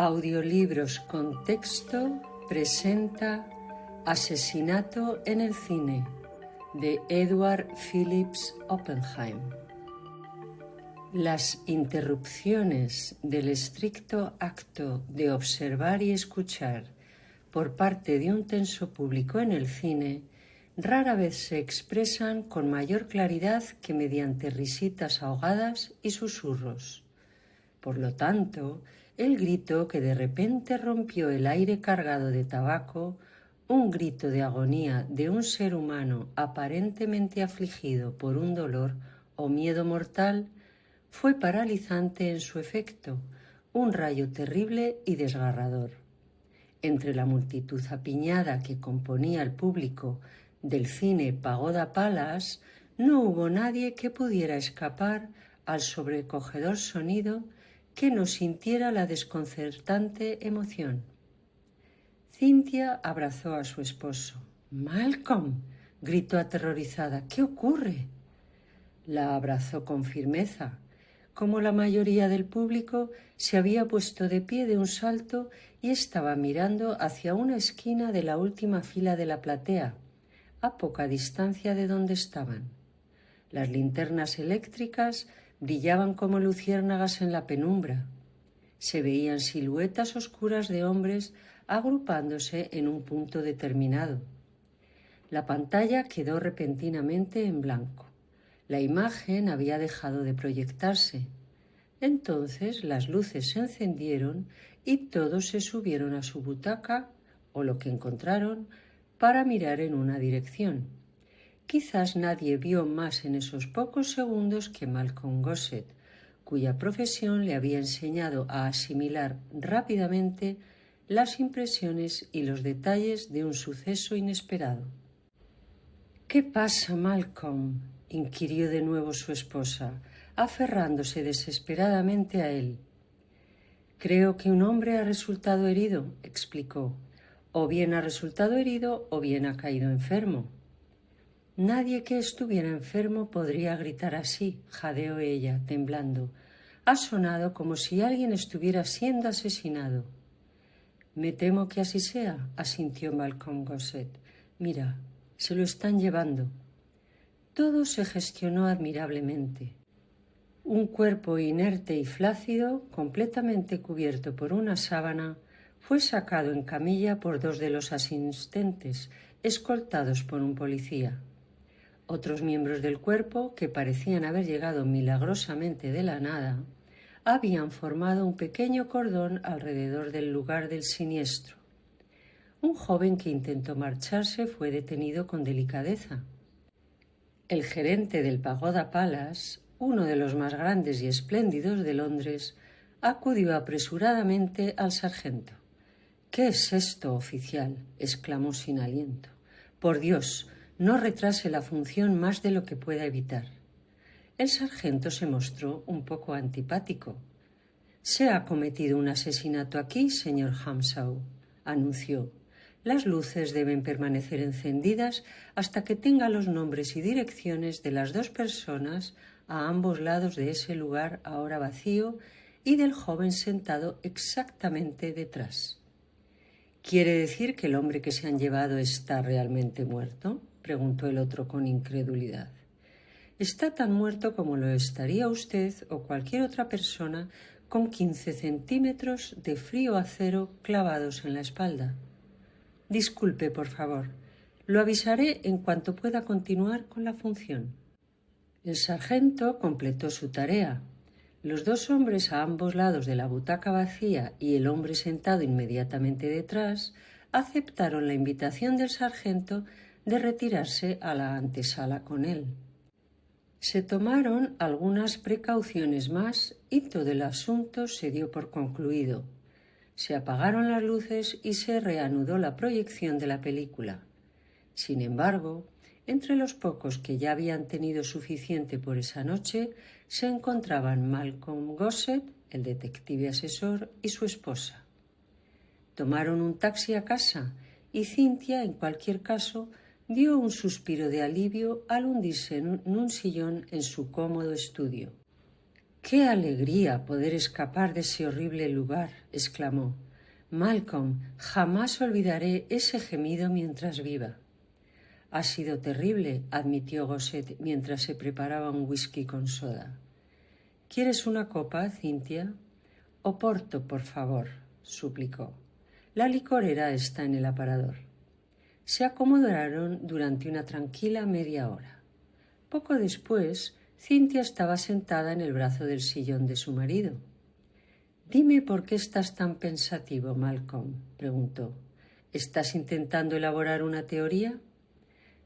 Audiolibros con texto presenta Asesinato en el cine, de Edward Phillips Oppenheim. Las interrupciones del estricto acto de observar y escuchar por parte de un tenso público en el cine rara vez se expresan con mayor claridad que mediante risitas ahogadas y susurros. Por lo tanto, el grito que de repente rompió el aire cargado de tabaco, un grito de agonía de un ser humano aparentemente afligido por un dolor o miedo mortal, fue paralizante en su efecto, un rayo terrible y desgarrador. Entre la multitud apiñada que componía el público del cine Pagoda Palace, no hubo nadie que pudiera escapar al sobrecogedor sonido que no sintiera la desconcertante emoción. Cynthia abrazó a su esposo. «¡Malcolm!», gritó aterrorizada. «¿Qué ocurre?». La abrazó con firmeza. Como la mayoría del público, se había puesto de pie de un salto y estaba mirando hacia una esquina de la última fila de la platea, a poca distancia de donde estaban. Las linternas eléctricas brillaban como luciérnagas en la penumbra. Se veían siluetas oscuras de hombres agrupándose en un punto determinado. La pantalla quedó repentinamente en blanco. La imagen había dejado de proyectarse. Entonces las luces se encendieron y todos se subieron a su butaca, o lo que encontraron, para mirar en una dirección. Quizás nadie vio más en esos pocos segundos que Malcolm Gossett, cuya profesión le había enseñado a asimilar rápidamente las impresiones y los detalles de un suceso inesperado. «¿Qué pasa, Malcolm?», inquirió de nuevo su esposa, aferrándose desesperadamente a él. «Creo que un hombre ha resultado herido», explicó. «O bien ha resultado herido o bien ha caído enfermo». «Nadie que estuviera enfermo podría gritar así», jadeó ella, temblando. «Ha sonado como si alguien estuviera siendo asesinado». «Me temo que así sea», asintió Malcolm Gossett. «Mira, se lo están llevando». Todo se gestionó admirablemente. Un cuerpo inerte y flácido, completamente cubierto por una sábana, fue sacado en camilla por dos de los asistentes, escoltados por un policía. Otros miembros del cuerpo, que parecían haber llegado milagrosamente de la nada, habían formado un pequeño cordón alrededor del lugar del siniestro. Un joven que intentó marcharse fue detenido con delicadeza. El gerente del Pagoda Palace, uno de los más grandes y espléndidos de Londres, acudió apresuradamente al sargento. «¿Qué es esto, oficial?», exclamó sin aliento. «Por Dios, no retrase la función más de lo que pueda evitar». El sargento se mostró un poco antipático. «Se ha cometido un asesinato aquí, señor Hamshaw», anunció. «Las luces deben permanecer encendidas hasta que tenga los nombres y direcciones de las dos personas a ambos lados de ese lugar ahora vacío y del joven sentado exactamente detrás». «¿Quiere decir que el hombre que se han llevado está realmente muerto?», preguntó el otro con incredulidad. «Está tan muerto como lo estaría usted o cualquier otra persona con 15 centímetros de frío acero clavados en la espalda. Disculpe, por favor. Lo avisaré en cuanto pueda continuar con la función». El sargento completó su tarea. Los dos hombres a ambos lados de la butaca vacía y el hombre sentado inmediatamente detrás aceptaron la invitación del sargento de retirarse a la antesala con él. Se tomaron algunas precauciones más y todo el asunto se dio por concluido. Se apagaron las luces y se reanudó la proyección de la película. Sin embargo, entre los pocos que ya habían tenido suficiente por esa noche se encontraban Malcolm Gossett, el detective asesor, y su esposa. Tomaron un taxi a casa y Cynthia, en cualquier caso, dio un suspiro de alivio al hundirse en un sillón en su cómodo estudio. «¡Qué alegría poder escapar de ese horrible lugar!», exclamó. «Malcolm, jamás olvidaré ese gemido mientras viva». «Ha sido terrible», admitió Gossett mientras se preparaba un whisky con soda. «¿Quieres una copa, Cynthia?» «Oporto, por favor», suplicó. «La licorera está en el aparador». Se acomodaron durante una tranquila media hora. Poco después, Cynthia estaba sentada en el brazo del sillón de su marido. «Dime por qué estás tan pensativo, Malcolm», preguntó. «¿Estás intentando elaborar una teoría?»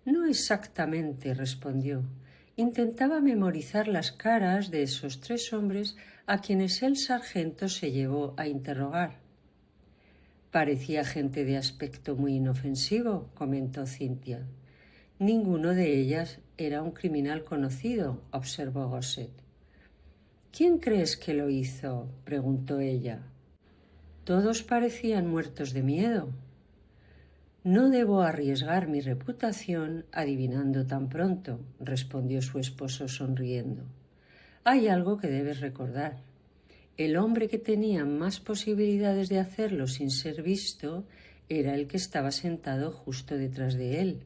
«No exactamente», respondió. «Intentaba memorizar las caras de esos 3 hombres a quienes el sargento se llevó a interrogar». «Parecía gente de aspecto muy inofensivo», comentó Cynthia. «Ninguno de ellas era un criminal conocido», observó Gossett. «¿Quién crees que lo hizo?», preguntó ella. «Todos parecían muertos de miedo». «No debo arriesgar mi reputación adivinando tan pronto», respondió su esposo sonriendo. «Hay algo que debes recordar. El hombre que tenía más posibilidades de hacerlo sin ser visto era el que estaba sentado justo detrás de él.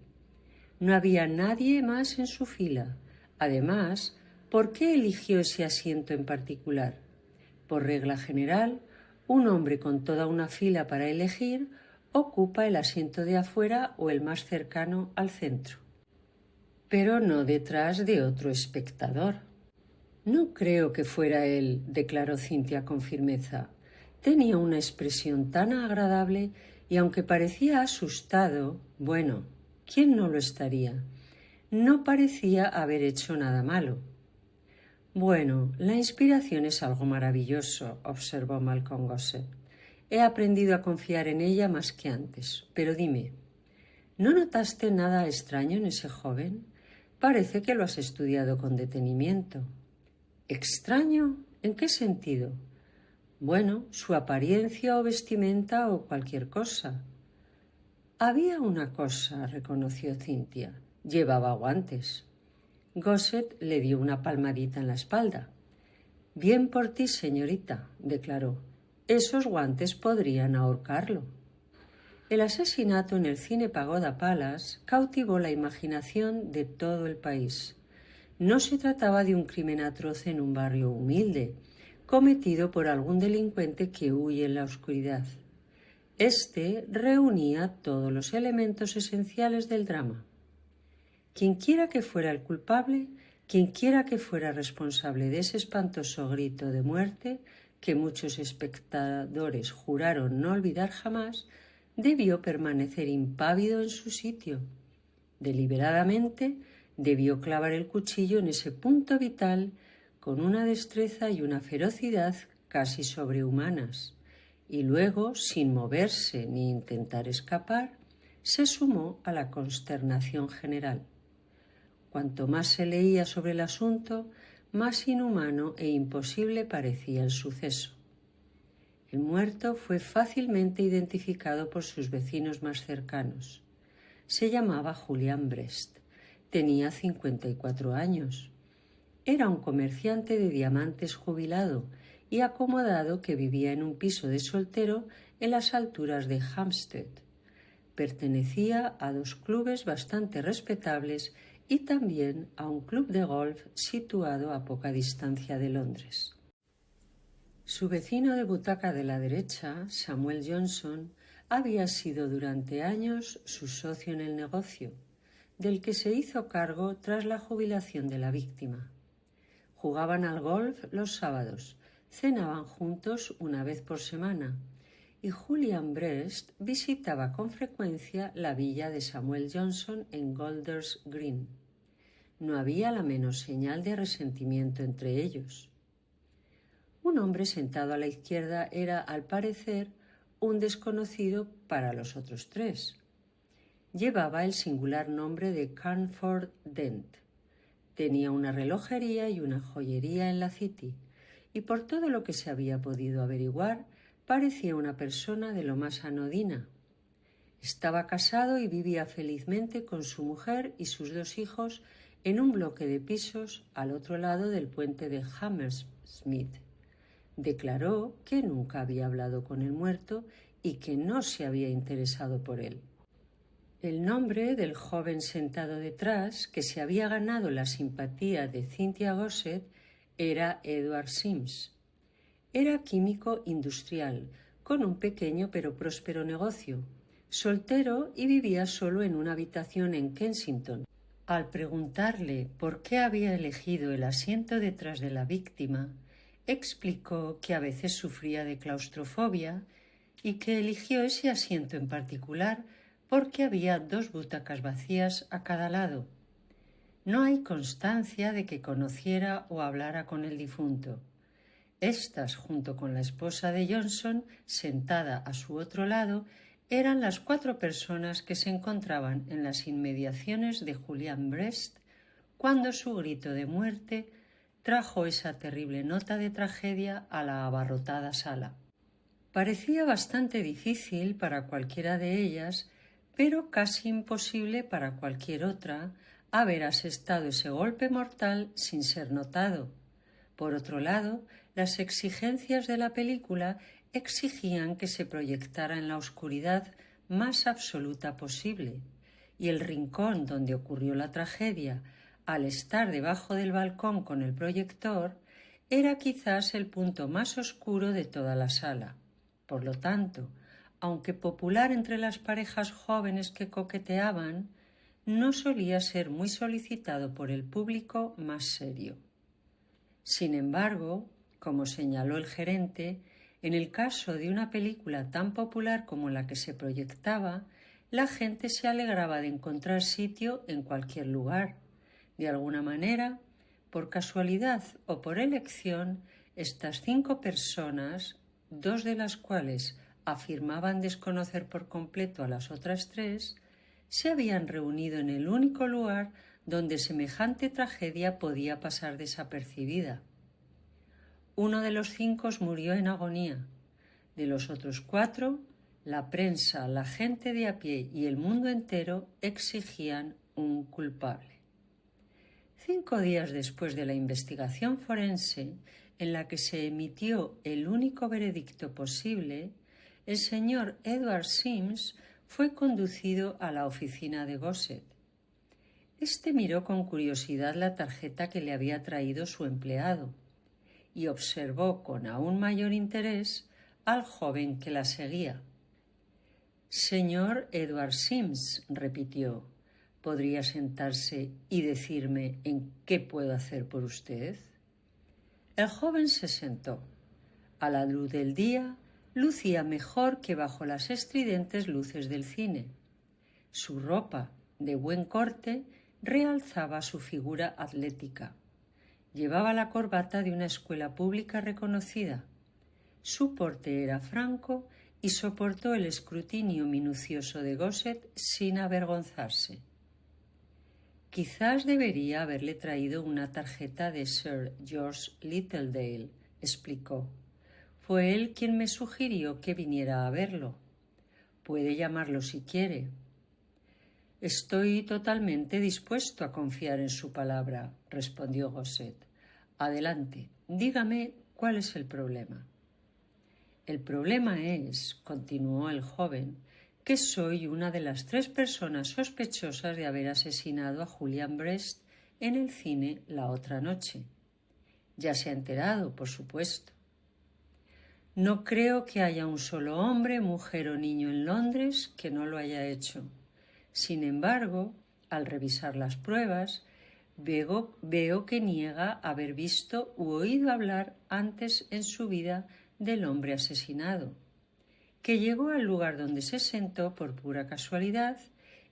No había nadie más en su fila. Además, ¿por qué eligió ese asiento en particular? Por regla general, un hombre con toda una fila para elegir ocupa el asiento de afuera o el más cercano al centro. Pero no detrás de otro espectador. «No creo que fuera él», declaró Cynthia con firmeza. «Tenía una expresión tan agradable y aunque parecía asustado, bueno, ¿quién no lo estaría? No parecía haber hecho nada malo». «Bueno, la inspiración es algo maravilloso», observó Malcolm Gossett. «He aprendido a confiar en ella más que antes. Pero dime, ¿no notaste nada extraño en ese joven? Parece que lo has estudiado con detenimiento». «¿Extraño? ¿En qué sentido?» «Bueno, su apariencia o vestimenta o cualquier cosa». «Había una cosa», reconoció Cynthia. «Llevaba guantes». Gossett le dio una palmadita en la espalda. «Bien por ti, señorita», declaró. «Esos guantes podrían ahorcarlo». El asesinato en el Cine Pagoda Palace cautivó la imaginación de todo el país. No se trataba de un crimen atroz en un barrio humilde, cometido por algún delincuente que huye en la oscuridad. Este reunía todos los elementos esenciales del drama. Quienquiera que fuera el culpable, quienquiera que fuera responsable de ese espantoso grito de muerte que muchos espectadores juraron no olvidar jamás, debió permanecer impávido en su sitio. Deliberadamente debió clavar el cuchillo en ese punto vital con una destreza y una ferocidad casi sobrehumanas, y luego, sin moverse ni intentar escapar, se sumó a la consternación general. Cuanto más se leía sobre el asunto, más inhumano e imposible parecía el suceso. El muerto fue fácilmente identificado por sus vecinos más cercanos. Se llamaba Julian Brest. Tenía 54 años. Era un comerciante de diamantes jubilado y acomodado que vivía en un piso de soltero en las alturas de Hampstead. Pertenecía a 2 clubes bastante respetables y también a un club de golf situado a poca distancia de Londres. Su vecino de butaca de la derecha, Samuel Johnson, había sido durante años su socio en el negocio, del que se hizo cargo tras la jubilación de la víctima. Jugaban al golf los sábados, cenaban juntos una vez por semana, y Julian Brest visitaba con frecuencia la villa de Samuel Johnson en Golders Green. No había la menor señal de resentimiento entre ellos. Un hombre sentado a la izquierda era, al parecer, un desconocido para los otros 3. Llevaba el singular nombre de Carnforth Dent. Tenía una relojería y una joyería en la City, y por todo lo que se había podido averiguar, parecía una persona de lo más anodina. Estaba casado y vivía felizmente con su mujer y sus 2 hijos en un bloque de pisos al otro lado del puente de Hammersmith. Smith. Declaró que nunca había hablado con el muerto y que no se había interesado por él. El nombre del joven sentado detrás, que se había ganado la simpatía de Cynthia Gossett, era Edward Sims. Era químico industrial, con un pequeño pero próspero negocio, soltero y vivía solo en una habitación en Kensington. Al preguntarle por qué había elegido el asiento detrás de la víctima, explicó que a veces sufría de claustrofobia y que eligió ese asiento en particular porque había 2 butacas vacías a cada lado. No hay constancia de que conociera o hablara con el difunto. Estas, junto con la esposa de Johnson, sentada a su otro lado, eran las 4 personas que se encontraban en las inmediaciones de Julian Brest cuando su grito de muerte trajo esa terrible nota de tragedia a la abarrotada sala. Parecía bastante difícil para cualquiera de ellas, pero casi imposible para cualquier otra, haber asestado ese golpe mortal sin ser notado. Por otro lado, las exigencias de la película exigían que se proyectara en la oscuridad más absoluta posible, y el rincón donde ocurrió la tragedia, al estar debajo del balcón con el proyector, era quizás el punto más oscuro de toda la sala. Por lo tanto, aunque popular entre las parejas jóvenes que coqueteaban, no solía ser muy solicitado por el público más serio. Sin embargo, como señaló el gerente, en el caso de una película tan popular como la que se proyectaba, la gente se alegraba de encontrar sitio en cualquier lugar. De alguna manera, por casualidad o por elección, estas 5 personas, 2 de las cuales afirmaban desconocer por completo a las otras 3, se habían reunido en el único lugar donde semejante tragedia podía pasar desapercibida. Uno de los 5 murió en agonía. De los otros 4, la prensa, la gente de a pie y el mundo entero exigían un culpable. 5 días después de la investigación forense, en la que se emitió el único veredicto posible, el señor Edward Sims fue conducido a la oficina de Gossett. Este miró con curiosidad la tarjeta que le había traído su empleado y observó con aún mayor interés al joven que la seguía. «Señor Edward Sims», repitió, «¿podría sentarse y decirme en qué puedo hacer por usted?» El joven se sentó. A la luz del día, lucía mejor que bajo las estridentes luces del cine. Su ropa, de buen corte, realzaba su figura atlética. Llevaba la corbata de una escuela pública reconocida. Su porte era franco y soportó el escrutinio minucioso de Gossett sin avergonzarse. «Quizás debería haberle traído una tarjeta de Sir George Littledale», explicó. «Fue él quien me sugirió que viniera a verlo. Puede llamarlo si quiere». «Estoy totalmente dispuesto a confiar en su palabra», respondió Gossett. «Adelante, dígame cuál es el problema». «El problema es», continuó el joven, «que soy una de las 3 personas sospechosas de haber asesinado a Julian Brest en el cine la otra noche. Ya se ha enterado, por supuesto. No creo que haya un solo hombre, mujer o niño en Londres que no lo haya hecho. Sin embargo, al revisar las pruebas, veo que niega haber visto u oído hablar antes en su vida del hombre asesinado, que llegó al lugar donde se sentó por pura casualidad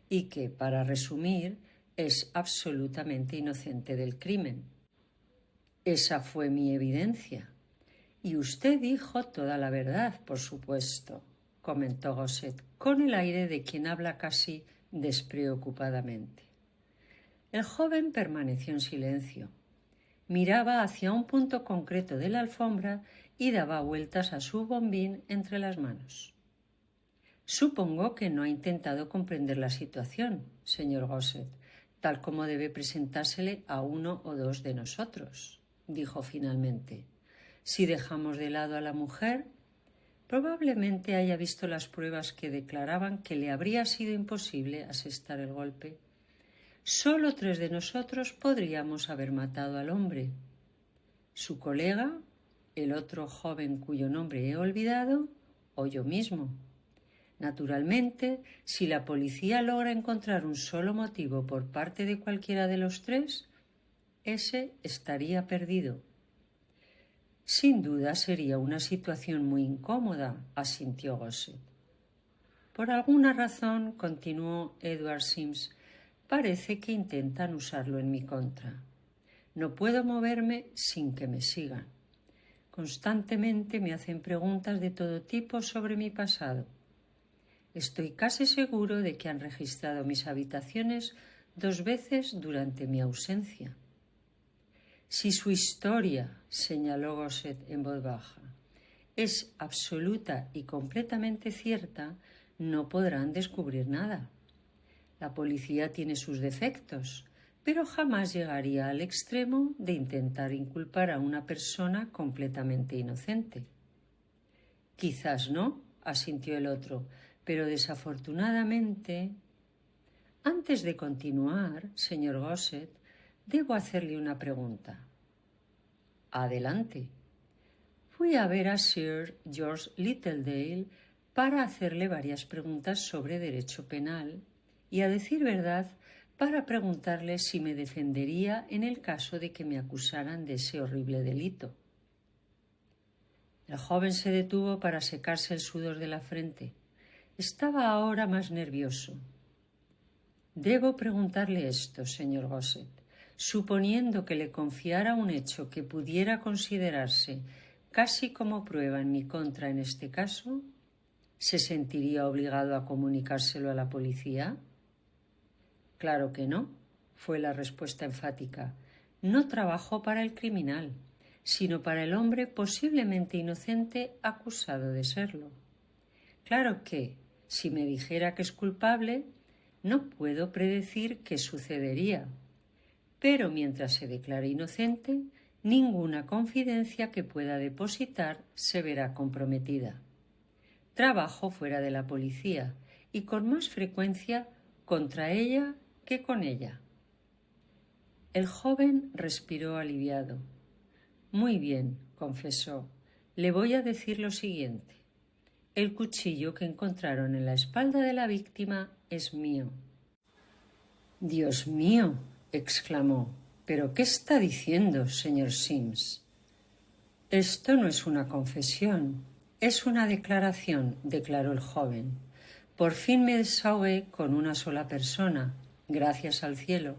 y que, para resumir, es absolutamente inocente del crimen. Esa fue mi evidencia. Y usted dijo toda la verdad, por supuesto», comentó Gossett, con el aire de quien habla casi despreocupadamente. El joven permaneció en silencio. Miraba hacia un punto concreto de la alfombra y daba vueltas a su bombín entre las manos. «Supongo que no ha intentado comprender la situación, señor Gossett, tal como debe presentársele a 1 o 2 de nosotros», dijo finalmente. Si dejamos de lado a la mujer, probablemente haya visto las pruebas que declaraban que le habría sido imposible asestar el golpe. Solo 3 de nosotros podríamos haber matado al hombre. Su colega, el otro joven cuyo nombre he olvidado, o yo mismo. Naturalmente, si la policía logra encontrar un solo motivo por parte de cualquiera de los 3, ese estaría perdido. Sin duda sería una situación muy incómoda, asintió Gossett. Por alguna razón, continuó Edward Sims, parece que intentan usarlo en mi contra. No puedo moverme sin que me sigan. Constantemente me hacen preguntas de todo tipo sobre mi pasado. Estoy casi seguro de que han registrado mis habitaciones 2 veces durante mi ausencia. Si su historia, señaló Gossett en voz baja, es absoluta y completamente cierta, no podrán descubrir nada. La policía tiene sus defectos, pero jamás llegaría al extremo de intentar inculpar a una persona completamente inocente. Quizás no, asintió el otro, pero desafortunadamente... Antes de continuar, señor Gossett, debo hacerle una pregunta. Adelante. Fui a ver a Sir George Littledale para hacerle varias preguntas sobre derecho penal y, a decir verdad, para preguntarle si me defendería en el caso de que me acusaran de ese horrible delito. El joven se detuvo para secarse el sudor de la frente. Estaba ahora más nervioso. Debo preguntarle esto, señor Gossett. Suponiendo que le confiara un hecho que pudiera considerarse casi como prueba en mi contra en este caso, ¿se sentiría obligado a comunicárselo a la policía? Claro que no, fue la respuesta enfática. No trabajó para el criminal, sino para el hombre posiblemente inocente acusado de serlo. Claro que, si me dijera que es culpable, no puedo predecir qué sucedería. Pero mientras se declare inocente, ninguna confidencia que pueda depositar se verá comprometida. Trabajo fuera de la policía y con más frecuencia contra ella que con ella. El joven respiró aliviado. Muy bien, confesó. Le voy a decir lo siguiente. El cuchillo que encontraron en la espalda de la víctima es mío. Dios mío, exclamó. ¿Pero qué está diciendo, señor Sims? Esto no es una confesión, es una declaración, declaró el joven. Por fin me desahogué con una sola persona, gracias al cielo.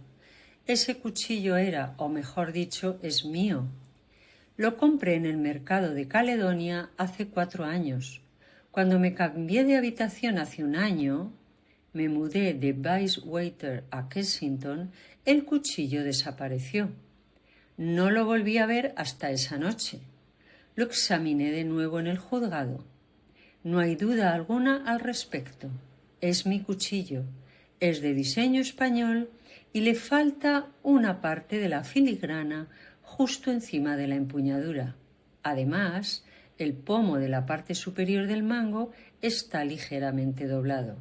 Ese cuchillo era, o mejor dicho, es mío. Lo compré en el mercado de Caledonia hace 4 años. Cuando me cambié de habitación hace 1 año, me mudé de Bayswater a Kensington, el cuchillo desapareció. No lo volví a ver hasta esa noche. Lo examiné de nuevo en el juzgado. No hay duda alguna al respecto. Es mi cuchillo. Es de diseño español y le falta una parte de la filigrana justo encima de la empuñadura. Además, el pomo de la parte superior del mango está ligeramente doblado.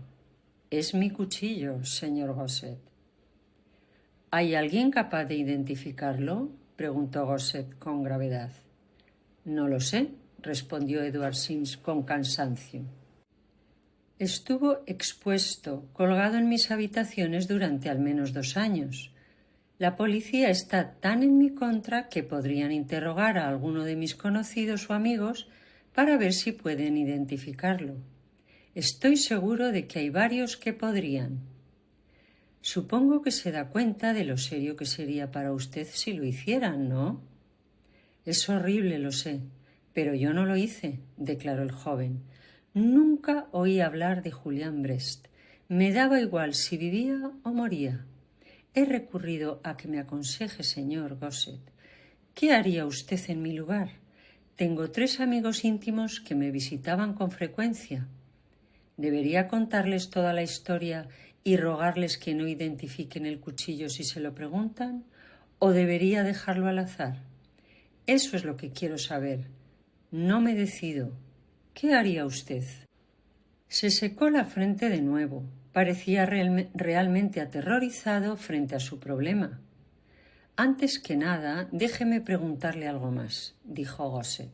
Es mi cuchillo, señor Gossett. ¿Hay alguien capaz de identificarlo?, preguntó Gossett con gravedad. No lo sé, respondió Edward Sims con cansancio. Estuvo expuesto, colgado en mis habitaciones durante al menos 2 años. La policía está tan en mi contra que podrían interrogar a alguno de mis conocidos o amigos para ver si pueden identificarlo. Estoy seguro de que hay varios que podrían. Supongo que se da cuenta de lo serio que sería para usted si lo hicieran, ¿no? Es horrible, lo sé, pero yo no lo hice, declaró el joven. Nunca oí hablar de Julián Brest. Me daba igual si vivía o moría. He recurrido a que me aconseje, señor Gossett. ¿Qué haría usted en mi lugar? Tengo 3 amigos íntimos que me visitaban con frecuencia. ¿Debería contarles toda la historia y rogarles que no identifiquen el cuchillo si se lo preguntan? ¿O debería dejarlo al azar? Eso es lo que quiero saber. No me decido. ¿Qué haría usted? Se secó la frente de nuevo. Parecía realmente aterrorizado frente a su problema. Antes que nada, déjeme preguntarle algo más, dijo Gosset.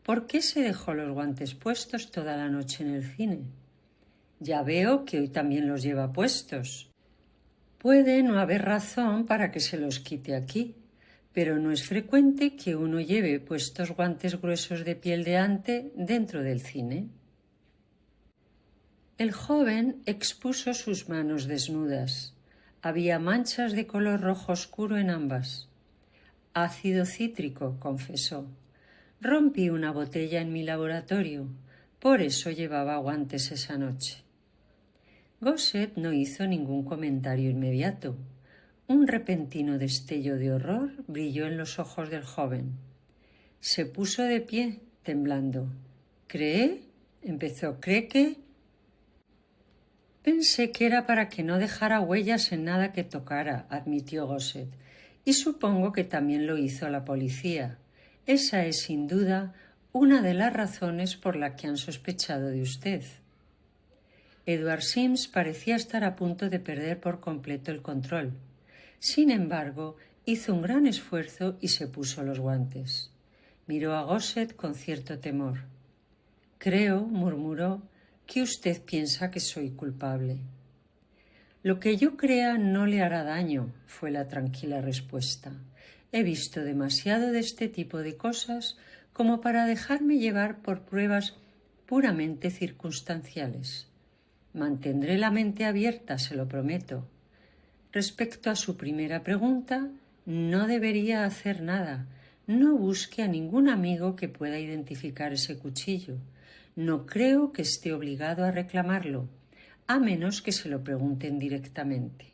¿Por qué se dejó los guantes puestos toda la noche en el cine? Ya veo que hoy también los lleva puestos. Puede no haber razón para que se los quite aquí, pero no es frecuente que uno lleve puestos guantes gruesos de piel de ante dentro del cine. El joven expuso sus manos desnudas. Había manchas de color rojo oscuro en ambas. Ácido cítrico, confesó. Rompí una botella en mi laboratorio, por eso llevaba guantes esa noche. Gosset no hizo ningún comentario inmediato. Un repentino destello de horror brilló en los ojos del joven. Se puso de pie, temblando. ¿Cree? Empezó. ¿Cree que? Pensé que era para que no dejara huellas en nada que tocara, admitió Gosset, y supongo que también lo hizo la policía. Esa es, sin duda, una de las razones por la que han sospechado de usted. Edward Sims parecía estar a punto de perder por completo el control. Sin embargo, hizo un gran esfuerzo y se puso los guantes. Miró a Gosset con cierto temor. Creo, murmuró, que usted piensa que soy culpable. Lo que yo crea no le hará daño, fue la tranquila respuesta. He visto demasiado de este tipo de cosas como para dejarme llevar por pruebas puramente circunstanciales. Mantendré la mente abierta, se lo prometo. Respecto a su primera pregunta, no debería hacer nada. No busque a ningún amigo que pueda identificar ese cuchillo. No creo que esté obligado a reclamarlo, a menos que se lo pregunten directamente.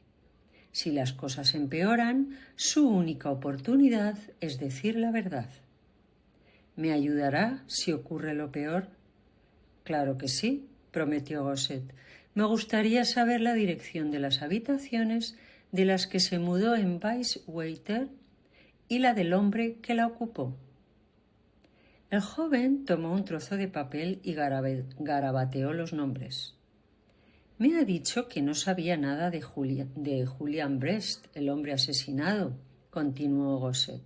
Si las cosas empeoran, su única oportunidad es decir la verdad. ¿Me ayudará si ocurre lo peor? Claro que sí, prometió Gosset. Me gustaría saber la dirección de las habitaciones de las que se mudó en Bayswater y la del hombre que la ocupó. El joven tomó un trozo de papel y garabateó los nombres. Me ha dicho que no sabía nada de Julian Brest, el hombre asesinado, continuó Gosset.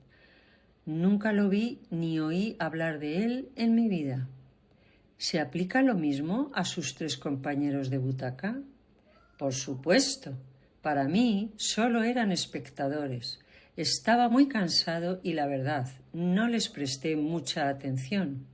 Nunca lo vi ni oí hablar de él en mi vida. ¿Se aplica lo mismo a sus 3 compañeros de butaca? Por supuesto. Para mí solo eran espectadores. Estaba muy cansado y, la verdad, no les presté mucha atención.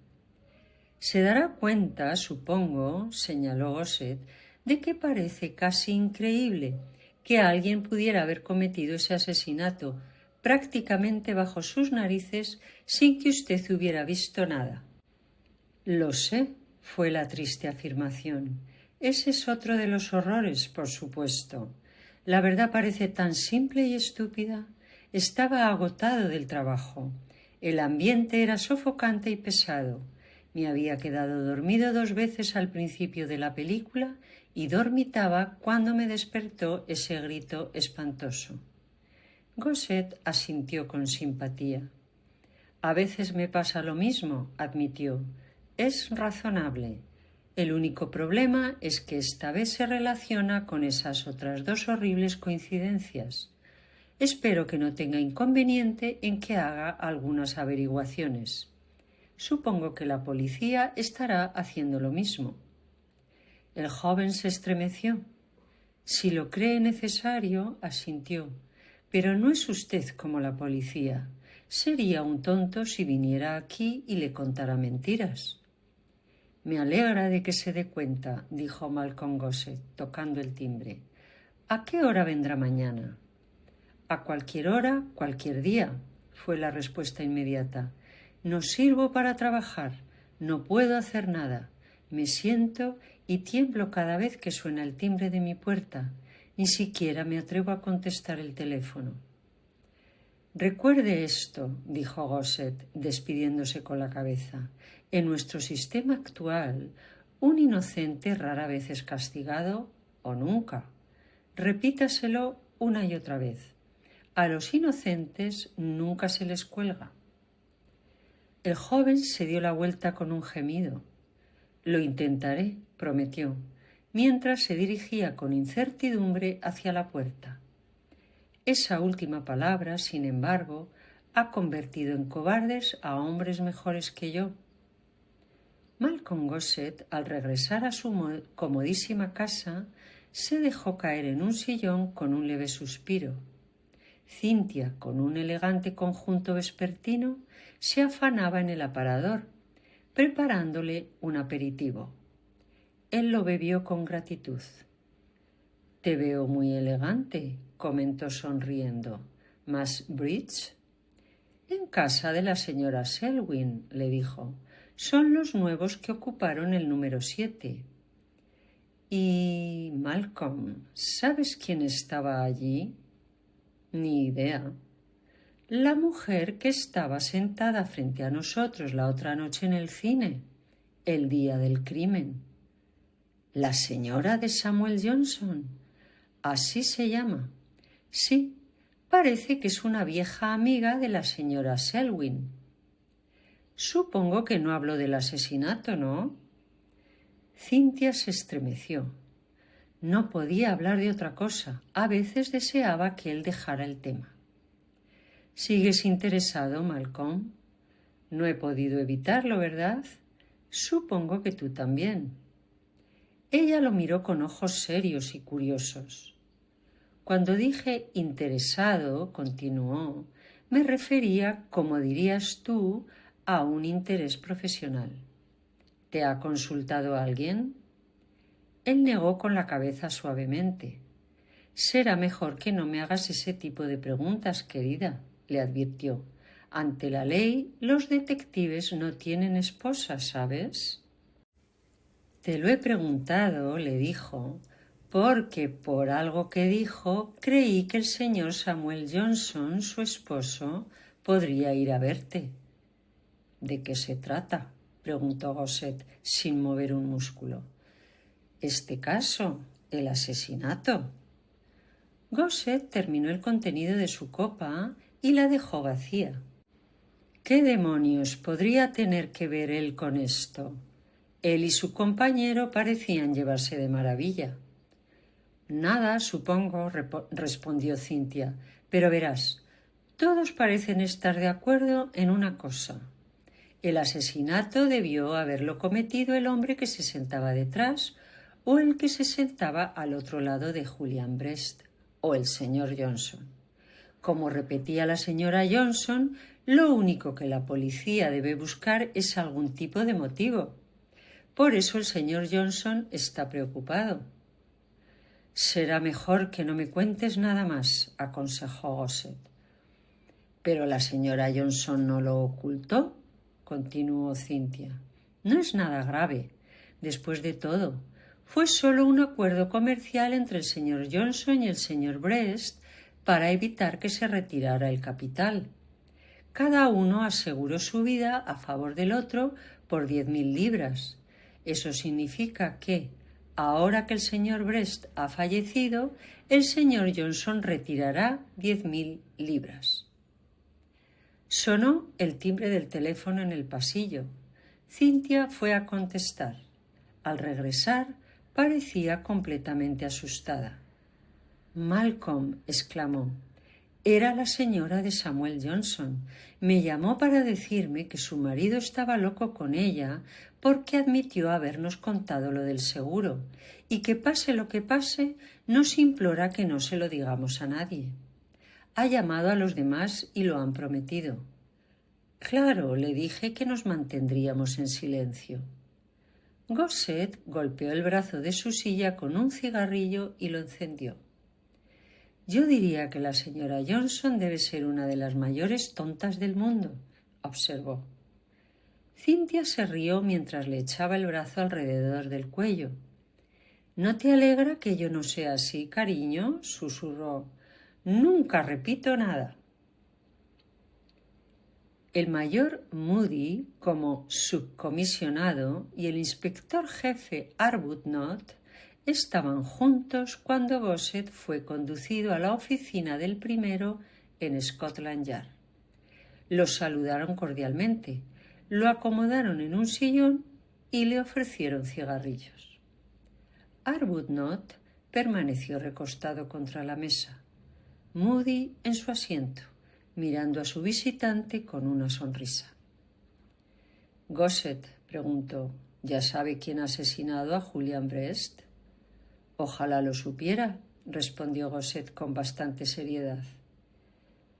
Se dará cuenta, supongo, señaló Gosset, de que parece casi increíble que alguien pudiera haber cometido ese asesinato prácticamente bajo sus narices sin que usted hubiera visto nada. Lo sé, fue la triste afirmación. Ese es otro de los horrores, por supuesto. La verdad parece tan simple y estúpida. Estaba agotado del trabajo. El ambiente era sofocante y pesado. Me había quedado dormido 2 veces al principio de la película y dormitaba cuando me despertó ese grito espantoso. Gosset asintió con simpatía. A veces me pasa lo mismo, admitió. Es razonable. El único problema es que esta vez se relaciona con esas otras 2 horribles coincidencias. Espero que no tenga inconveniente en que haga algunas averiguaciones. Supongo que la policía estará haciendo lo mismo. El joven se estremeció. Si lo cree necesario, asintió. Pero no es usted como la policía. Sería un tonto si viniera aquí y le contara mentiras. Me alegra de que se dé cuenta, dijo Malcolm Gosset, tocando el timbre. ¿A qué hora vendrá mañana? A cualquier hora, cualquier día, fue la respuesta inmediata. No sirvo para trabajar, no puedo hacer nada. Me siento y tiemblo cada vez que suena el timbre de mi puerta. Ni siquiera me atrevo a contestar el teléfono. Recuerde esto, dijo Gosset, despidiéndose con la cabeza. En nuestro sistema actual, un inocente rara vez es castigado o nunca. Repítaselo una y otra vez. A los inocentes nunca se les cuelga. El joven se dio la vuelta con un gemido. Lo intentaré, prometió, mientras se dirigía con incertidumbre hacia la puerta. Esa última palabra, sin embargo, ha convertido en cobardes a hombres mejores que yo. Malcolm Gossett, al regresar a su comodísima casa, se dejó caer en un sillón con un leve suspiro. Cynthia, con un elegante conjunto vespertino, se afanaba en el aparador, preparándole un aperitivo. Él lo bebió con gratitud. «Te veo muy elegante», comentó sonriendo. «¿Más bridge?» «En casa de la señora Selwyn», le dijo. «Son los nuevos que ocuparon el número 7. «Y, Malcolm, ¿sabes quién estaba allí?» «Ni idea». «La mujer que estaba sentada frente a nosotros la otra noche en el cine, el día del crimen». «¿La señora de Samuel Johnson?» «Así se llama». «Sí, parece que es una vieja amiga de la señora Selwyn». «Supongo que no habló del asesinato, ¿no?» Cynthia se estremeció. No podía hablar de otra cosa. A veces deseaba que él dejara el tema. «¿Sigues interesado, Malcolm?» «No he podido evitarlo, ¿verdad?» «Supongo que tú también». Ella lo miró con ojos serios y curiosos. «Cuando dije interesado», continuó, «me refería, como dirías tú, a un interés profesional». «¿Te ha consultado alguien?» Él negó con la cabeza suavemente. «Será mejor que no me hagas ese tipo de preguntas, querida», le advirtió. «Ante la ley, los detectives no tienen esposa, ¿sabes?» «Te lo he preguntado», le dijo, «porque por algo que dijo creí que el señor Samuel Johnson, su esposo, podría ir a verte». «¿De qué se trata?», preguntó Gossett sin mover un músculo. «Este caso, el asesinato». Gossett terminó el contenido de su copa y la dejó vacía. ¿Qué demonios podría tener que ver él con esto? Él y su compañero parecían llevarse de maravilla. «Nada, supongo», respondió Cynthia, «pero verás, todos parecen estar de acuerdo en una cosa. El asesinato debió haberlo cometido el hombre que se sentaba detrás o el que se sentaba al otro lado de Julian Brest, o el señor Johnson. Como repetía la señora Johnson, lo único que la policía debe buscar es algún tipo de motivo. Por eso el señor Johnson está preocupado». «Será mejor que no me cuentes nada más», aconsejó Gossett. «Pero la señora Johnson no lo ocultó», continuó Cynthia. «No es nada grave. Después de todo, fue solo un acuerdo comercial entre el señor Johnson y el señor Brest para evitar que se retirara el capital. Cada uno aseguró su vida a favor del otro por 10.000 libras. Eso significa que, ahora que el señor Brest ha fallecido, el señor Johnson retirará 10.000 libras. Sonó el timbre del teléfono en el pasillo. Cynthia fue a contestar. Al regresar, parecía completamente asustada. «Malcolm», exclamó, «era la señora de Samuel Johnson. Me llamó para decirme que su marido estaba loco con ella porque admitió habernos contado lo del seguro y que pase lo que pase, nos implora que no se lo digamos a nadie. Ha llamado a los demás y lo han prometido». «Claro», le dije que nos mantendríamos en silencio. Gossett golpeó el brazo de su silla con un cigarrillo y lo encendió. «Yo diría que la señora Johnson debe ser una de las mayores tontas del mundo», observó. Cynthia se rió mientras le echaba el brazo alrededor del cuello. «¿No te alegra que yo no sea así, cariño?», susurró. «Nunca repito nada». El mayor Moody, como subcomisionado, y el inspector jefe Arbuthnot estaban juntos cuando Gossett fue conducido a la oficina del primero en Scotland Yard. Los saludaron cordialmente, lo acomodaron en un sillón y le ofrecieron cigarrillos. Arbuthnot permaneció recostado contra la mesa, Moody en su asiento, mirando a su visitante con una sonrisa. «Gossett», preguntó, «¿ya sabe quién ha asesinado a Julian Brest?» «Ojalá lo supiera», respondió Gossett con bastante seriedad.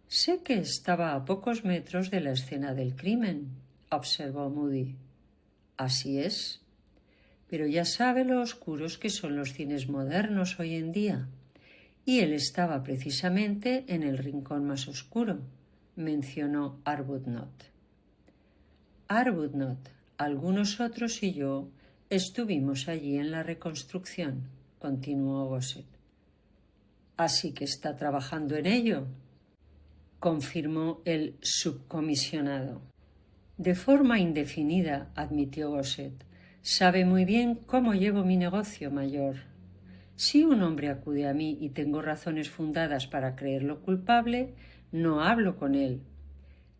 «Sé que estaba a pocos metros de la escena del crimen», observó Moody. «Así es. Pero ya sabe lo oscuros que son los cines modernos hoy en día. Y él estaba precisamente en el rincón más oscuro», mencionó Arbuthnot. «Arbuthnot, algunos otros y yo estuvimos allí en la reconstrucción», continuó Gossett. «¿Así que está trabajando en ello?», confirmó el subcomisionado. «De forma indefinida», admitió Gossett. «Sabe muy bien cómo llevo mi negocio, mayor. Si un hombre acude a mí y tengo razones fundadas para creerlo culpable, no hablo con él.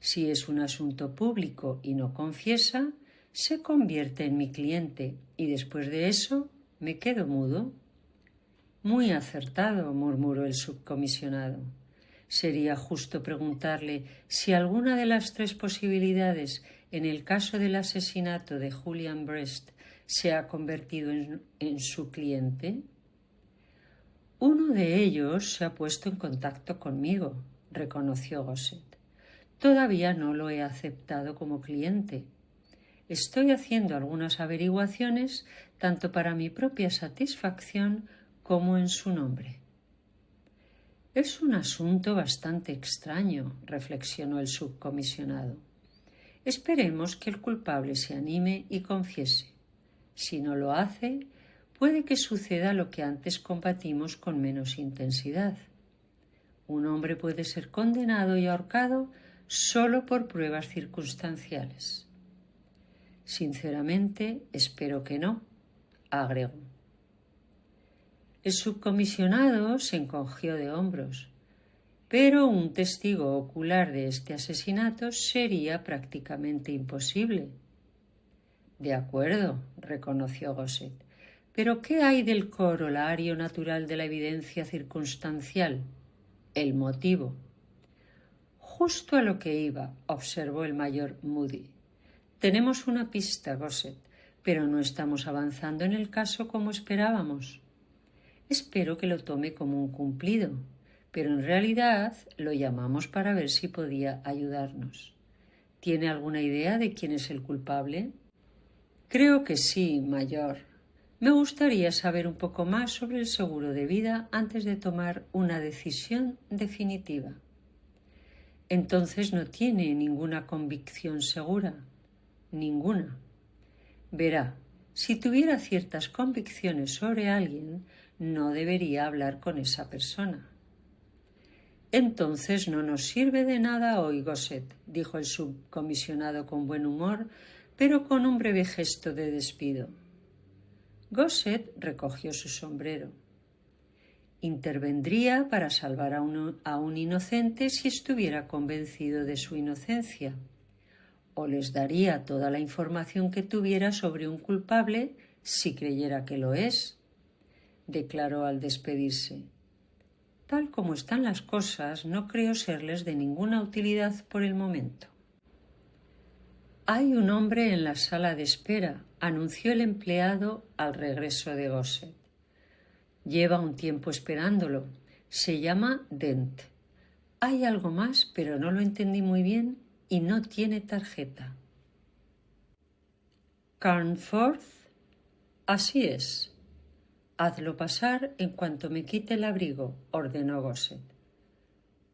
Si es un asunto público y no confiesa, se convierte en mi cliente y después de eso me quedo mudo». «Muy acertado», murmuró el subcomisionado. «Sería justo preguntarle si alguna de las tres posibilidades en el caso del asesinato de Julian Brest se ha convertido en su cliente». «Uno de ellos se ha puesto en contacto conmigo», reconoció Gossett. «Todavía no lo he aceptado como cliente. Estoy haciendo algunas averiguaciones tanto para mi propia satisfacción como en su nombre». «Es un asunto bastante extraño», reflexionó el subcomisionado. «Esperemos que el culpable se anime y confiese. Si no lo hace, puede que suceda lo que antes combatimos con menos intensidad. Un hombre puede ser condenado y ahorcado solo por pruebas circunstanciales». «Sinceramente, espero que no», agregó. El subcomisionado se encogió de hombros, pero un testigo ocular de este asesinato sería prácticamente imposible. «De acuerdo», reconoció Gossett, «pero ¿qué hay del corolario natural de la evidencia circunstancial? El motivo». «Justo a lo que iba», observó el mayor Moody. «Tenemos una pista, Gossett, pero no estamos avanzando en el caso como esperábamos. Espero que lo tome como un cumplido, pero en realidad lo llamamos para ver si podía ayudarnos. ¿Tiene alguna idea de quién es el culpable?» «Creo que sí, mayor. Me gustaría saber un poco más sobre el seguro de vida antes de tomar una decisión definitiva». «Entonces no tiene ninguna convicción segura». «Ninguna. Verá, si tuviera ciertas convicciones sobre alguien, no debería hablar con esa persona». «Entonces no nos sirve de nada hoy, Gossett», dijo el subcomisionado con buen humor, pero con un breve gesto de despido. Gossett recogió su sombrero. «Intervendría para salvar a un inocente si estuviera convencido de su inocencia, o les daría toda la información que tuviera sobre un culpable si creyera que lo es», declaró al despedirse. «Tal como están las cosas, no creo serles de ninguna utilidad por el momento». «Hay un hombre en la sala de espera», anunció el empleado al regreso de Gossett. «Lleva un tiempo esperándolo. Se llama Dent. Hay algo más, pero no lo entendí muy bien y no tiene tarjeta». «Carnforth? Así es. Hazlo pasar en cuanto me quite el abrigo», ordenó Gossett.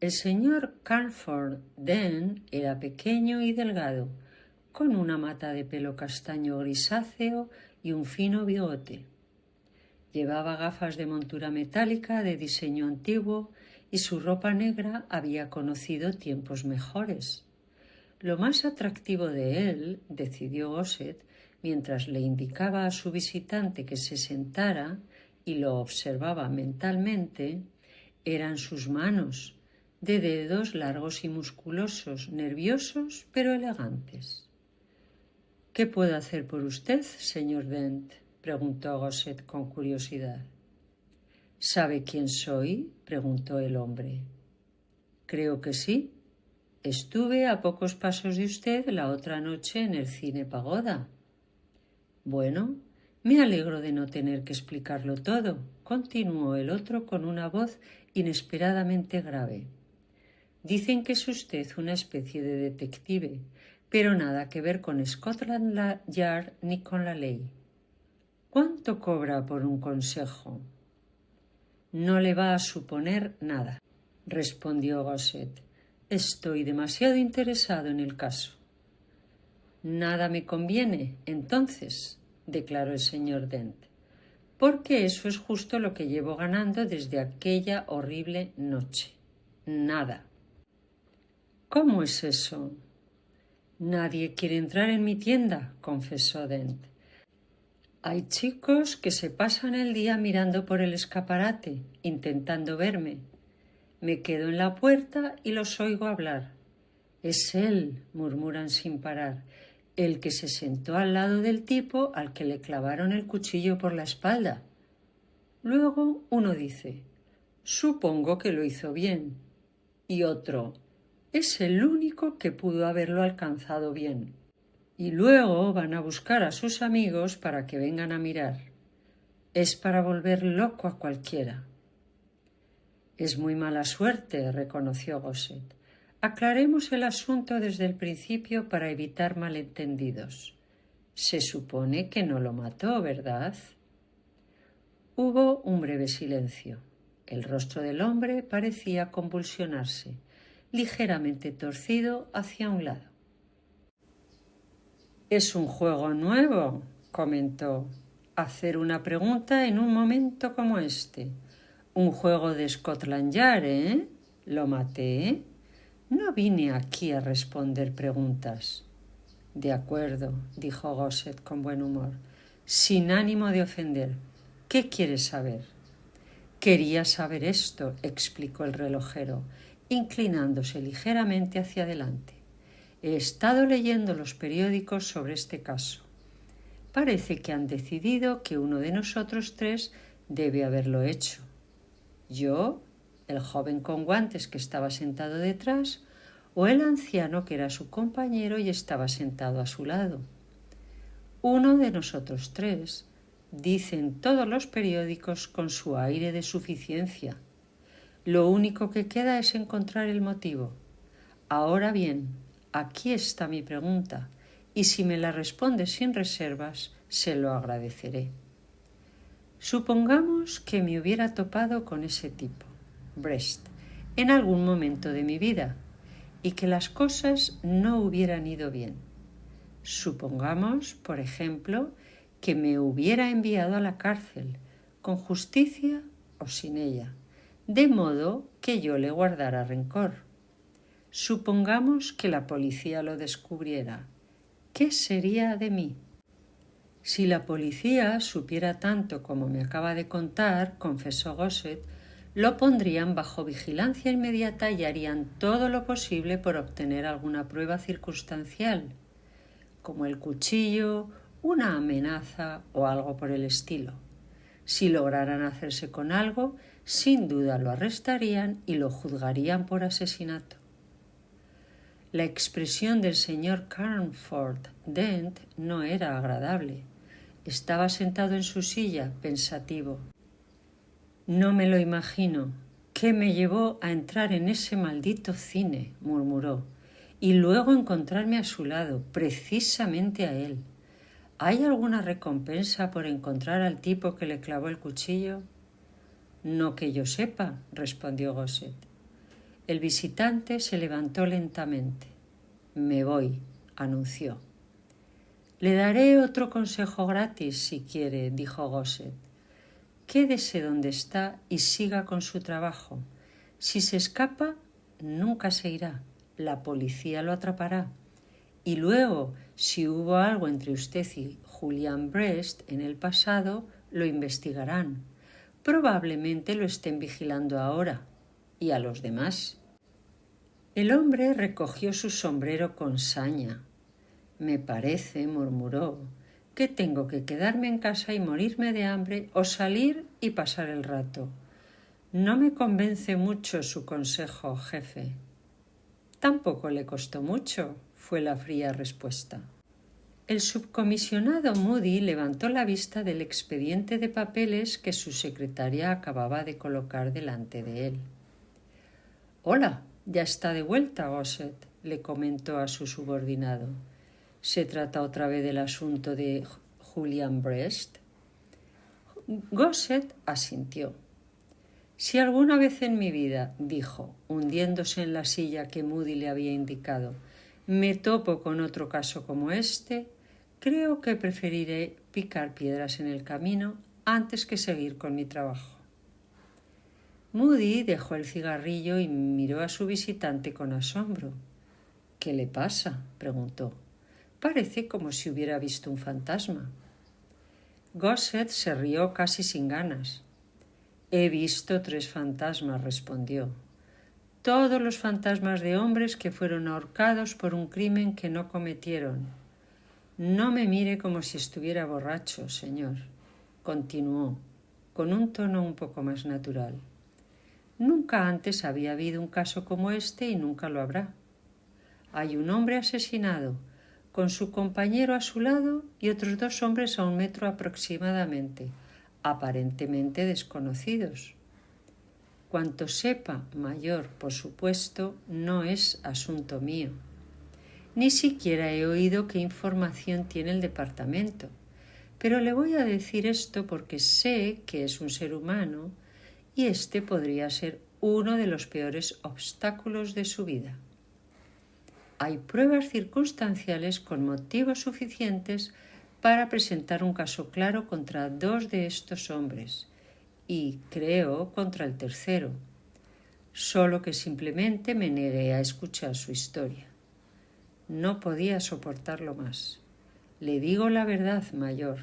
El señor Carnforth Dent era pequeño y delgado, con una mata de pelo castaño grisáceo y un fino bigote. Llevaba gafas de montura metálica de diseño antiguo y su ropa negra había conocido tiempos mejores. Lo más atractivo de él, decidió Gossett, mientras le indicaba a su visitante que se sentara y lo observaba mentalmente, eran sus manos, de dedos largos y musculosos, nerviosos pero elegantes. ¿Qué puedo hacer por usted, señor Dent?, preguntó Gosset con curiosidad. ¿Sabe quién soy?, preguntó el hombre. Creo que sí. Estuve a pocos pasos de usted la otra noche en el Cine Pagoda. Bueno, me alegro de no tener que explicarlo todo, continuó el otro con una voz inesperadamente grave. Dicen que es usted una especie de detective, pero nada que ver con Scotland Yard ni con la ley. ¿Cuánto cobra por un consejo? No le va a suponer nada, respondió Gosset. Estoy demasiado interesado en el caso. Nada me conviene, entonces, declaró el señor Dent, porque eso es justo lo que llevo ganando desde aquella horrible noche. Nada. ¿Cómo es eso? Nadie quiere entrar en mi tienda, confesó Dent. Hay chicos que se pasan el día mirando por el escaparate, intentando verme. Me quedo en la puerta y los oigo hablar. Es él, murmuran sin parar, el que se sentó al lado del tipo al que le clavaron el cuchillo por la espalda. Luego uno dice, supongo que lo hizo bien. Y otro, es el único que pudo haberlo alcanzado bien. Y luego van a buscar a sus amigos para que vengan a mirar. Es para volver loco a cualquiera. Es muy mala suerte, reconoció Gosset. Aclaremos el asunto desde el principio para evitar malentendidos. Se supone que no lo mató, ¿verdad? Hubo un breve silencio. El rostro del hombre parecía convulsionarse, ligeramente torcido hacia un lado. «Es un juego nuevo», comentó, «hacer una pregunta en un momento como este. Un juego de Scotland Yard, ¿eh? Lo maté. No vine aquí a responder preguntas». «De acuerdo», dijo Gosset con buen humor, sin ánimo de ofender. «¿Qué quieres saber?» «Quería saber esto», explicó el relojero, inclinándose ligeramente hacia adelante. «He estado leyendo los periódicos sobre este caso. Parece que han decidido que uno de nosotros tres debe haberlo hecho. Yo, el joven con guantes que estaba sentado detrás, o el anciano que era su compañero y estaba sentado a su lado. Uno de nosotros tres, dicen todos los periódicos con su aire de suficiencia. Lo único que queda es encontrar el motivo. Ahora bien, aquí está mi pregunta, y si me la responde sin reservas, se lo agradeceré. Supongamos que me hubiera topado con ese tipo, Brest, en algún momento de mi vida, y que las cosas no hubieran ido bien. Supongamos, por ejemplo, que me hubiera enviado a la cárcel, con justicia o sin ella, de modo que yo le guardara rencor. Supongamos que la policía lo descubriera. ¿Qué sería de mí? Si la policía supiera tanto como me acaba de contar, confesó Gosset, lo pondrían bajo vigilancia inmediata y harían todo lo posible por obtener alguna prueba circunstancial, como el cuchillo, una amenaza o algo por el estilo. Si lograran hacerse con algo, sin duda lo arrestarían y lo juzgarían por asesinato. La expresión del señor Carnforth Dent no era agradable. Estaba sentado en su silla, pensativo. «No me lo imagino. ¿Qué me llevó a entrar en ese maldito cine?», murmuró, «y luego encontrarme a su lado, precisamente a él. ¿Hay alguna recompensa por encontrar al tipo que le clavó el cuchillo?» «No que yo sepa», respondió Gosset. El visitante se levantó lentamente. «Me voy», anunció. «Le daré otro consejo gratis, si quiere», dijo Gosset. «Quédese donde está y siga con su trabajo. Si se escapa, nunca se irá. La policía lo atrapará. Y luego, si hubo algo entre usted y Julian Brest en el pasado, lo investigarán. Probablemente lo estén vigilando ahora. Y a los demás». El hombre recogió su sombrero con saña. Me parece, murmuró, que tengo que quedarme en casa y morirme de hambre o salir y pasar el rato. No me convence mucho su consejo, jefe. Tampoco le costó mucho, fue la fría respuesta. El subcomisionado Moody levantó la vista del expediente de papeles que su secretaria acababa de colocar delante de él. «Hola, ya está de vuelta, Gossett», le comentó a su subordinado. «¿Se trata otra vez del asunto de Julian Brest?» Gossett asintió. «Si alguna vez en mi vida», dijo, hundiéndose en la silla que Moody le había indicado, «me topo con otro caso como este, creo que preferiré picar piedras en el camino antes que seguir con mi trabajo». Moody dejó el cigarrillo y miró a su visitante con asombro. «¿Qué le pasa?», preguntó. «Parece como si hubiera visto un fantasma». Gossett se rió casi sin ganas. «He visto 3 fantasmas», respondió. «Todos los fantasmas de hombres que fueron ahorcados por un crimen que no cometieron. No me mire como si estuviera borracho, señor», continuó, con un tono un poco más natural. «Nunca antes había habido un caso como este y nunca lo habrá. Hay un hombre asesinado, con su compañero a su lado y otros 2 hombres a 1 metro aproximadamente, aparentemente desconocidos. Cuanto sepa, mayor, por supuesto, no es asunto mío. Ni siquiera he oído qué información tiene el departamento, pero le voy a decir esto porque sé que es un ser humano y este podría ser uno de los peores obstáculos de su vida. Hay pruebas circunstanciales con motivos suficientes para presentar un caso claro contra 2 de estos hombres y, creo, contra el tercero, solo que simplemente me negué a escuchar su historia. No podía soportarlo más. Le digo la verdad, mayor.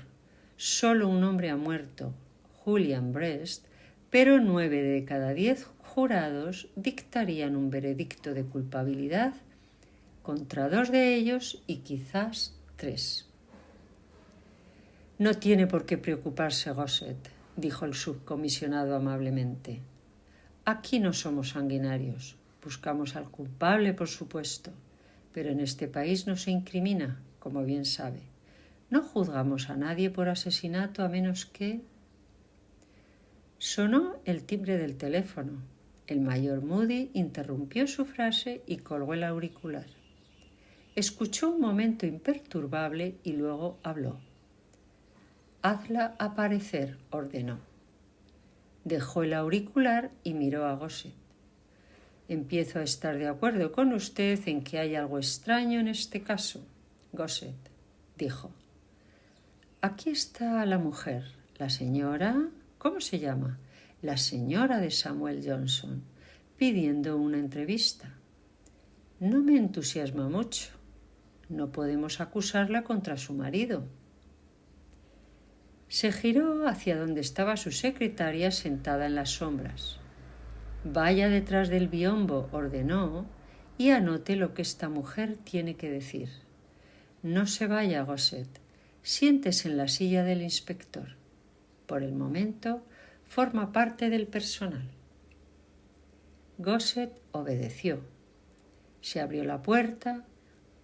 Solo un hombre ha muerto, Julian Brest, pero 9 de cada 10 jurados dictarían un veredicto de culpabilidad contra 2 de ellos y quizás 3. «No tiene por qué preocuparse, Gossett», dijo el subcomisionado amablemente. «Aquí no somos sanguinarios. Buscamos al culpable, por supuesto, pero en este país no se incrimina, como bien sabe. No juzgamos a nadie por asesinato a menos que...» Sonó el timbre del teléfono. El mayor Moody interrumpió su frase y colgó el auricular. Escuchó un momento imperturbable y luego habló. «Hazla aparecer», ordenó. Dejó el auricular y miró a Gossett. «Empiezo a estar de acuerdo con usted en que hay algo extraño en este caso, Gossett», dijo. «Aquí está la mujer, la señora... ¿Cómo se llama? La señora de Samuel Johnson, pidiendo una entrevista. No me entusiasma mucho. No podemos acusarla contra su marido». Se giró hacia donde estaba su secretaria sentada en las sombras. «Vaya detrás del biombo», ordenó, «y anote lo que esta mujer tiene que decir. No se vaya, Gossett. Siéntese en la silla del inspector. Por el momento, forma parte del personal». Gossett obedeció. Se abrió la puerta.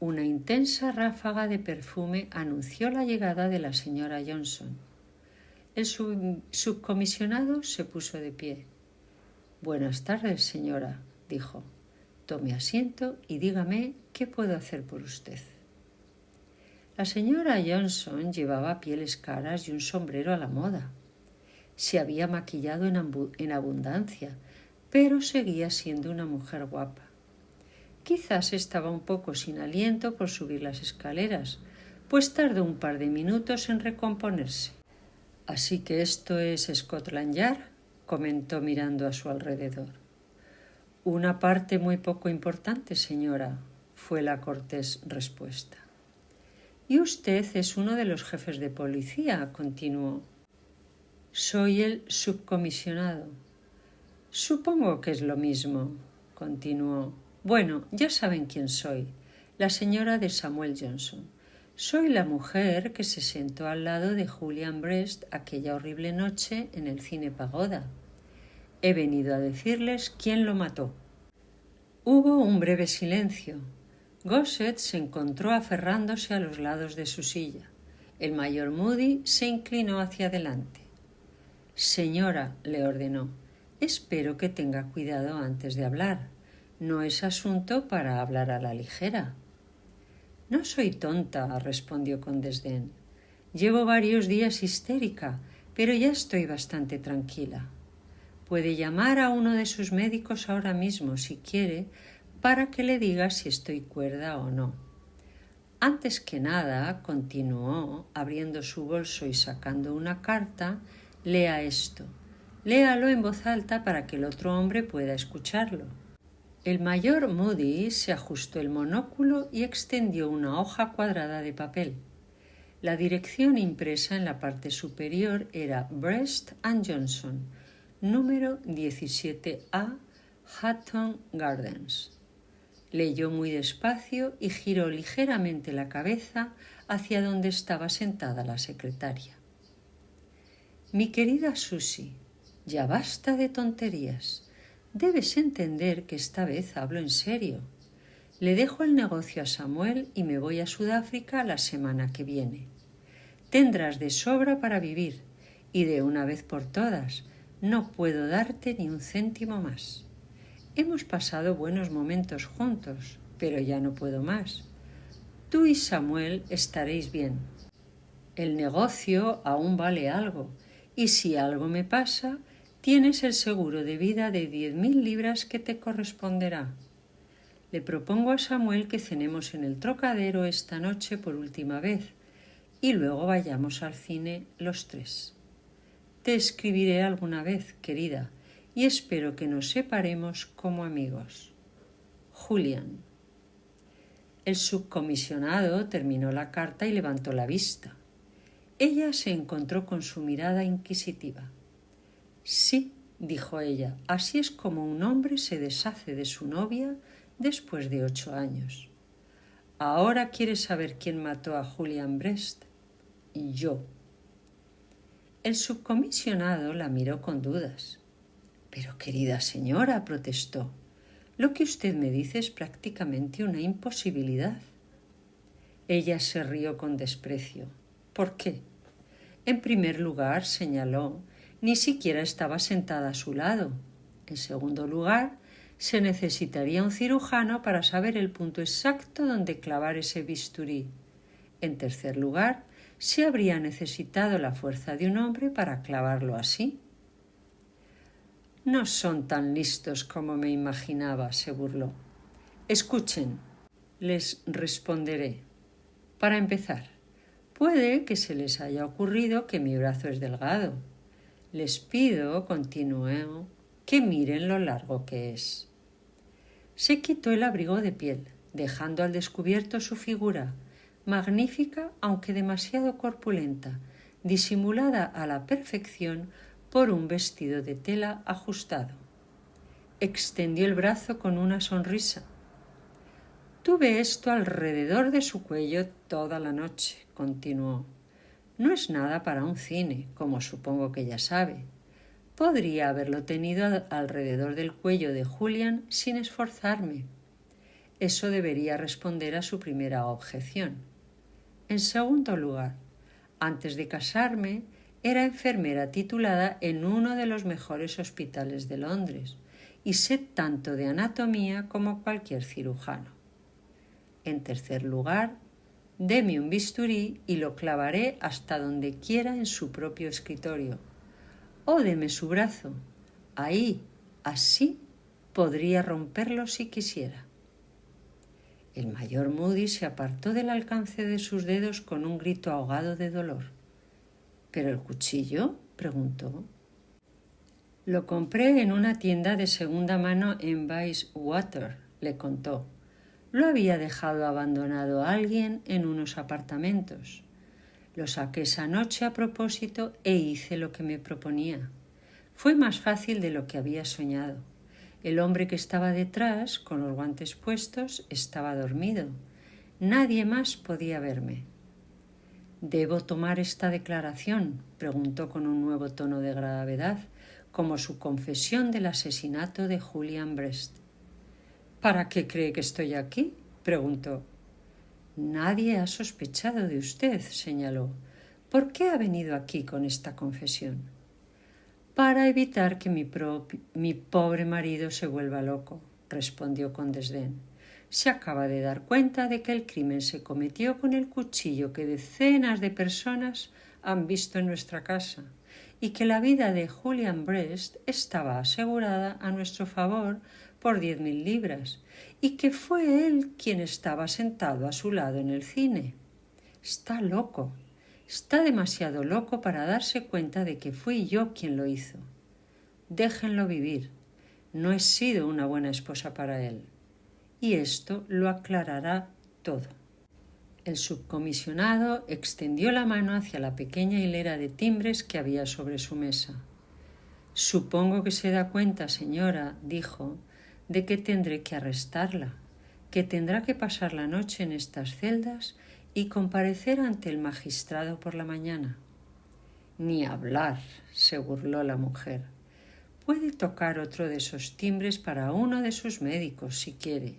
Una intensa ráfaga de perfume anunció la llegada de la señora Johnson. El subcomisionado se puso de pie. «Buenas tardes, señora», dijo. «Tome asiento y dígame qué puedo hacer por usted». La señora Johnson llevaba pieles caras y un sombrero a la moda. Se había maquillado en abundancia, pero seguía siendo una mujer guapa. Quizás estaba un poco sin aliento por subir las escaleras, pues tardó un par de minutos en recomponerse. «Así que esto es Scotland Yard», comentó mirando a su alrededor. «Una parte muy poco importante, señora», fue la cortés respuesta. «Y usted es uno de los jefes de policía», continuó. «Soy el subcomisionado». «Supongo que es lo mismo», continuó. «Bueno, ya saben quién soy, la señora de Samuel Johnson. Soy la mujer que se sentó al lado de Julian Brest aquella horrible noche en el cine Pagoda. He venido a decirles quién lo mató». Hubo un breve silencio. Gosset se encontró aferrándose a los lados de su silla. El mayor Moody se inclinó hacia adelante. «Señora», le ordenó, «espero que tenga cuidado antes de hablar. No es asunto para hablar a la ligera». «No soy tonta», respondió con desdén. «Llevo varios días histérica, pero ya estoy bastante tranquila. Puede llamar a uno de sus médicos ahora mismo, si quiere, para que le diga si estoy cuerda o no. Antes que nada», continuó, abriendo su bolso y sacando una carta, «lea esto. Léalo en voz alta para que el otro hombre pueda escucharlo». El mayor Moody se ajustó el monóculo y extendió una hoja cuadrada de papel. La dirección impresa en la parte superior era Brest and Johnson, número 17A, Hatton Gardens. Leyó muy despacio y giró ligeramente la cabeza hacia donde estaba sentada la secretaria. «Mi querida Susie, ya basta de tonterías. Debes entender que esta vez hablo en serio. Le dejo el negocio a Samuel y me voy a Sudáfrica la semana que viene. Tendrás de sobra para vivir y de una vez por todas no puedo darte ni un céntimo más. Hemos pasado buenos momentos juntos, pero ya no puedo más. Tú y Samuel estaréis bien. El negocio aún vale algo y si algo me pasa, tienes el seguro de vida de 10.000 libras que te corresponderá. Le propongo a Samuel que cenemos en el Trocadero esta noche por última vez y luego vayamos al cine los tres. Te escribiré alguna vez, querida, y espero que nos separemos como amigos. Julian». El subcomisionado terminó la carta y levantó la vista. Ella se encontró con su mirada inquisitiva. «Sí», dijo ella, «así es como un hombre se deshace de su novia después de 8 años. ¿Ahora quieres saber quién mató a Julian Brest?» «Yo». El subcomisionado la miró con dudas. «Pero, querida señora», protestó, «lo que usted me dice es prácticamente una imposibilidad». Ella se rió con desprecio. «¿Por qué?» «En primer lugar», señaló, «ni siquiera estaba sentada a su lado. En segundo lugar, se necesitaría un cirujano para saber el punto exacto donde clavar ese bisturí. En tercer lugar, se habría necesitado la fuerza de un hombre para clavarlo así». «No son tan listos como me imaginaba», se burló. «Escuchen, les responderé. Para empezar, puede que se les haya ocurrido que mi brazo es delgado. Les pido», continuó, «que miren lo largo que es». Se quitó el abrigo de piel, dejando al descubierto su figura, magnífica aunque demasiado corpulenta, disimulada a la perfección por un vestido de tela ajustado. Extendió el brazo con una sonrisa. «Tuve esto alrededor de su cuello toda la noche», continuó. «No es nada para un cine, como supongo que ya sabe. Podría haberlo tenido alrededor del cuello de Julian sin esforzarme». Eso debería responder a su primera objeción. En segundo lugar, antes de casarme, era enfermera titulada en uno de los mejores hospitales de Londres y sé tanto de anatomía como cualquier cirujano. En tercer lugar, deme un bisturí y lo clavaré hasta donde quiera en su propio escritorio. O deme su brazo. Ahí, así, podría romperlo si quisiera. El mayor Moody se apartó del alcance de sus dedos con un grito ahogado de dolor. «¿Pero el cuchillo?», preguntó. «Lo compré en una tienda de segunda mano en Bayswater», le contó. «Lo había dejado abandonado a alguien en unos apartamentos. Lo saqué esa noche a propósito e hice lo que me proponía. Fue más fácil de lo que había soñado. El hombre que estaba detrás, con los guantes puestos, estaba dormido. Nadie más podía verme. ¿Debo tomar esta declaración?, preguntó con un nuevo tono de gravedad, como su confesión del asesinato de Julian Brest. ¿Para qué cree que estoy aquí?, preguntó. Nadie ha sospechado de usted, señaló. ¿Por qué ha venido aquí con esta confesión? Para evitar que mi pobre marido se vuelva loco, respondió con desdén. Se acaba de dar cuenta de que el crimen se cometió con el cuchillo que decenas de personas han visto en nuestra casa y que la vida de Julian Brest estaba asegurada a nuestro favor por 10.000 libras y que fue él quien estaba sentado a su lado en el cine. Está loco. Está demasiado loco para darse cuenta de que fui yo quien lo hizo. Déjenlo vivir. No he sido una buena esposa para él. Y esto lo aclarará todo. El subcomisionado extendió la mano hacia la pequeña hilera de timbres que había sobre su mesa. Supongo que se da cuenta, señora, dijo, de que tendré que arrestarla, que tendrá que pasar la noche en estas celdas y comparecer ante el magistrado por la mañana. Ni hablar, se burló la mujer. Puede tocar otro de esos timbres para uno de sus médicos, si quiere.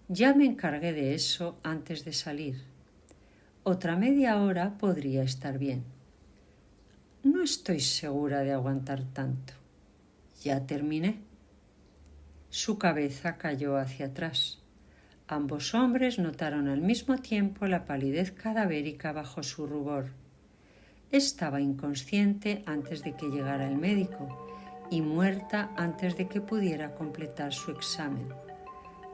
Ya me encargué de eso antes de salir. Otra media hora podría estar bien. No estoy segura de aguantar tanto. Ya terminé. Su cabeza cayó hacia atrás. Ambos hombres notaron al mismo tiempo la palidez cadavérica bajo su rubor. Estaba inconsciente antes de que llegara el médico y muerta antes de que pudiera completar su examen.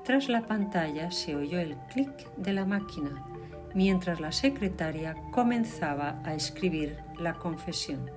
Tras la pantalla se oyó el clic de la máquina, mientras la secretaria comenzaba a escribir la confesión.